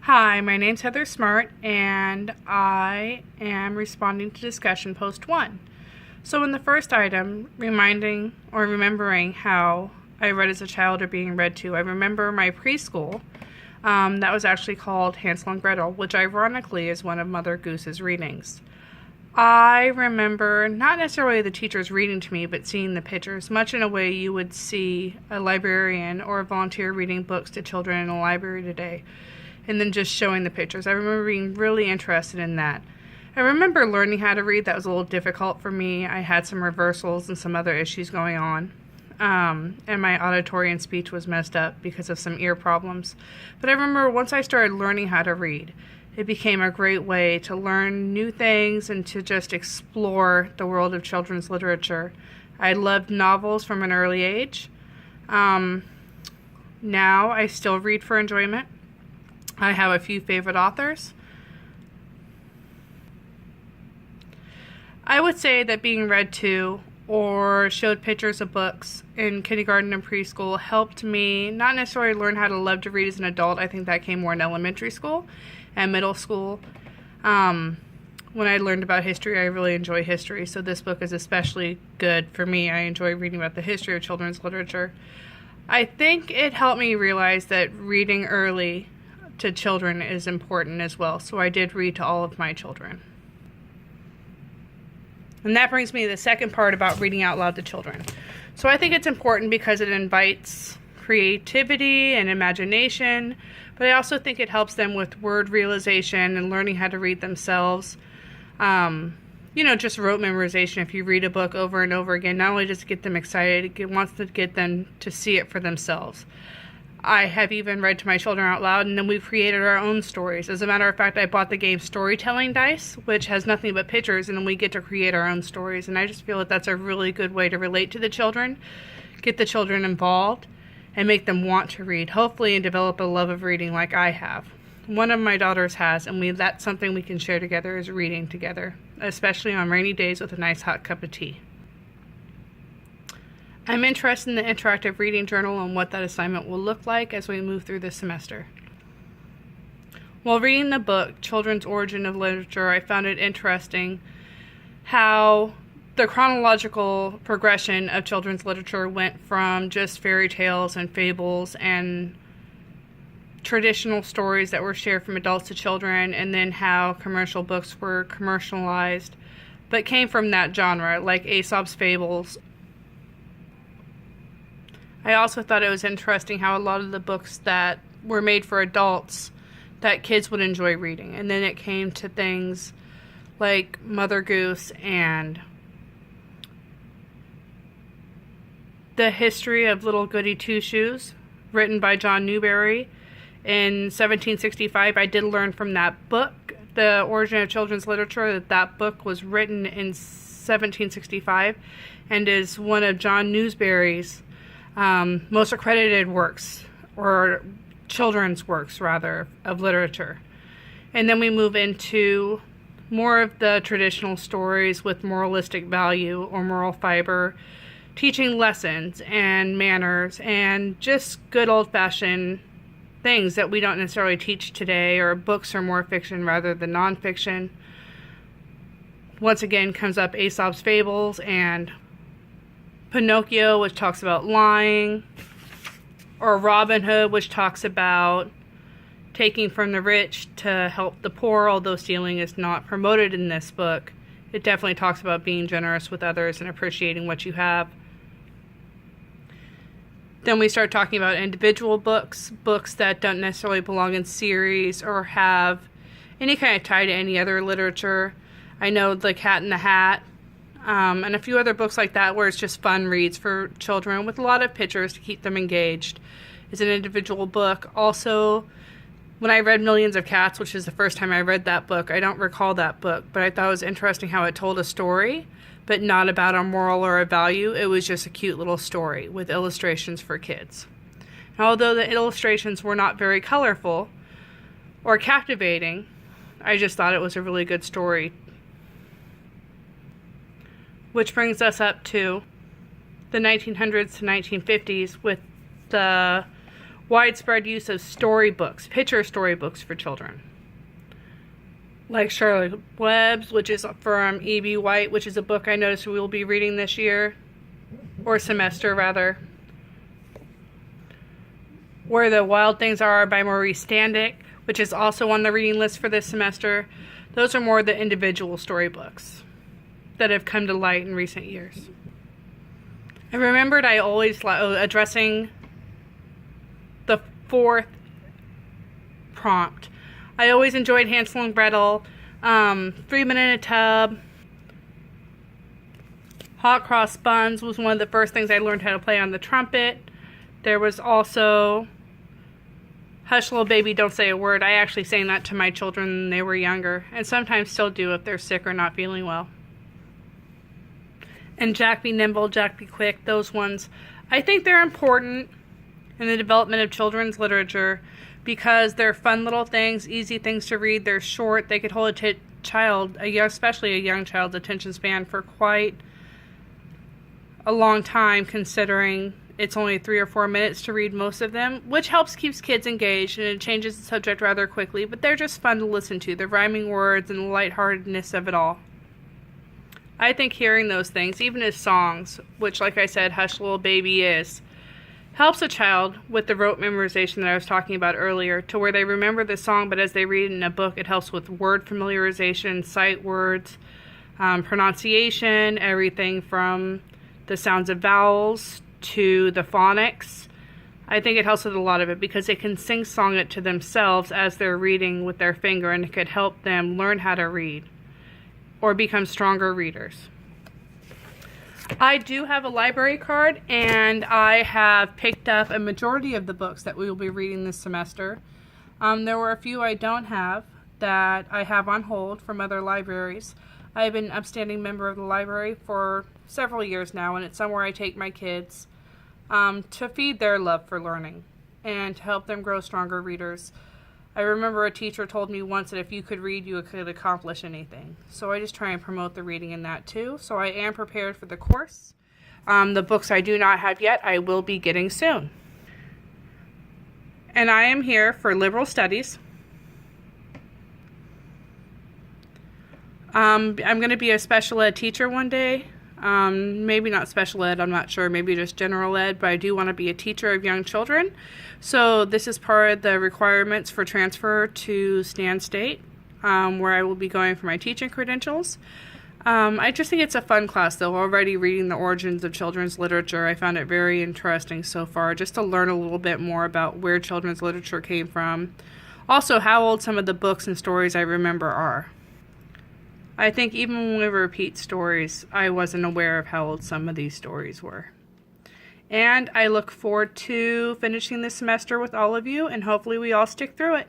Hi, my name's Heather Smart, and I am responding to discussion post 1. So in the first item, remembering how I read as a child or being read to, I remember my preschool. That was actually called Hansel and Gretel, which ironically is one of Mother Goose's readings. I remember not necessarily the teachers reading to me, but seeing the pictures, much in a way you would see a librarian or a volunteer reading books to children in a library today, and then just showing the pictures. I remember being really interested in that. I remember learning how to read. That was a little difficult for me. I had some reversals and some other issues going on. And my auditory and speech was messed up because of some ear problems. But I remember once I started learning how to read, it became a great way to learn new things and to just explore the world of children's literature. I loved novels from an early age. Now I still read for enjoyment. I have a few favorite authors. I would say that being read to or showed pictures of books in kindergarten and preschool helped me not necessarily learn how to love to read as an adult. I think that came more in elementary school and middle school. When I learned about history, I really enjoy history, so this book is especially good for me. I enjoy reading about the history of children's literature. I think it helped me realize that reading early to children is important as well, so I did read to all of my children. And that brings me to the second part about reading out loud to children. So I think it's important because it invites creativity and imagination, but I also think it helps them with word realization and learning how to read themselves. Just rote memorization. If you read a book over and over again, not only does it get them excited, it wants to get them to see it for themselves. I have even read to my children out loud, and then we've created our own stories. As a matter of fact, I bought the game Storytelling Dice, which has nothing but pictures, and then we get to create our own stories. And I just feel that that's a really good way to relate to the children, get the children involved, and make them want to read, hopefully, and develop a love of reading like I have. One of my daughters has, and that's something we can share together is reading together, especially on rainy days with a nice hot cup of tea. I'm interested in the interactive reading journal and what that assignment will look like as we move through this semester. While reading the book, Children's Origin of Literature, I found it interesting how the chronological progression of children's literature went from just fairy tales and fables and traditional stories that were shared from adults to children, and then how commercial books were commercialized, but came from that genre, like Aesop's Fables. I also thought it was interesting how a lot of the books that were made for adults that kids would enjoy reading. And then it came to things like Mother Goose and The History of Little Goody Two-Shoes, written by John Newbery in 1765. I did learn from that book, The Origin of Children's Literature, that book was written in 1765 and is one of John Newbery's most accredited works, or children's works rather, of literature. And then we move into more of the traditional stories with moralistic value or moral fiber, teaching lessons and manners and just good old-fashioned things that we don't necessarily teach today, or books are more fiction rather than nonfiction. Once again comes up Aesop's Fables and Pinocchio, which talks about lying, or Robin Hood, which talks about taking from the rich to help the poor, although stealing is not promoted in this book. It definitely talks about being generous with others and appreciating what you have. Then we start talking about individual books that don't necessarily belong in series or have any kind of tie to any other literature. I know The Cat in the Hat, and a few other books like that where it's just fun reads for children with a lot of pictures to keep them engaged. It's an individual book. Also, when I read Millions of Cats, which is the first time I read that book, I don't recall that book, but I thought it was interesting how it told a story, but not about a moral or a value. It was just a cute little story with illustrations for kids. And although the illustrations were not very colorful or captivating, I just thought it was a really good story. Which brings us up to the 1900s to 1950s with the widespread use of storybooks, picture storybooks for children. Like Charlotte Webb's, which is from E.B. White, which is a book I noticed we will be reading this year, or semester rather. Where the Wild Things Are by Maurice Standick, which is also on the reading list for this semester. Those are more the individual storybooks that have come to light in recent years. I remembered I always addressing the fourth prompt. I always enjoyed Hansel and Gretel, Three Men in a Tub. Hot Cross Buns was one of the first things I learned how to play on the trumpet. There was also Hush Little Baby, Don't Say a Word. I actually sang that to my children when they were younger, and sometimes still do if they're sick or not feeling well. And Jack Be Nimble, Jack Be Quick, those ones. I think they're important in the development of children's literature because they're fun little things, easy things to read. They're short. They could hold a child, especially a young child's attention span for quite a long time, considering it's only 3 or 4 minutes to read most of them, which helps keeps kids engaged, and it changes the subject rather quickly, but they're just fun to listen to, the rhyming words and the lightheartedness of it all. I think hearing those things, even as songs, which like I said, Hush Little Baby is, helps a child with the rote memorization that I was talking about earlier, to where they remember the song, but as they read it in a book, it helps with word familiarization, sight words, pronunciation, everything from the sounds of vowels to the phonics. I think it helps with a lot of it because they can sing-song it to themselves as they're reading with their finger, and it could help them learn how to read or become stronger readers. I do have a library card, and I have picked up a majority of the books that we will be reading this semester. There were a few I don't have that I have on hold from other libraries. I've been an upstanding member of the library for several years now, and it's somewhere I take my kids to feed their love for learning and to help them grow stronger readers. I remember a teacher told me once that if you could read, you could accomplish anything. So I just try and promote the reading in that too. So I am prepared for the course. The books I do not have yet, I will be getting soon. And I am here for liberal studies. I'm going to be a special ed teacher one day. Maybe not special ed, I'm not sure, maybe just general ed, but I do want to be a teacher of young children. So this is part of the requirements for transfer to Stan State, where I will be going for my teaching credentials. I just think it's a fun class, though. Already reading the origins of children's literature, I found it very interesting so far, just to learn a little bit more about where children's literature came from. Also, how old some of the books and stories I remember are. I think even when we repeat stories, I wasn't aware of how old some of these stories were. And I look forward to finishing this semester with all of you, and hopefully we all stick through it.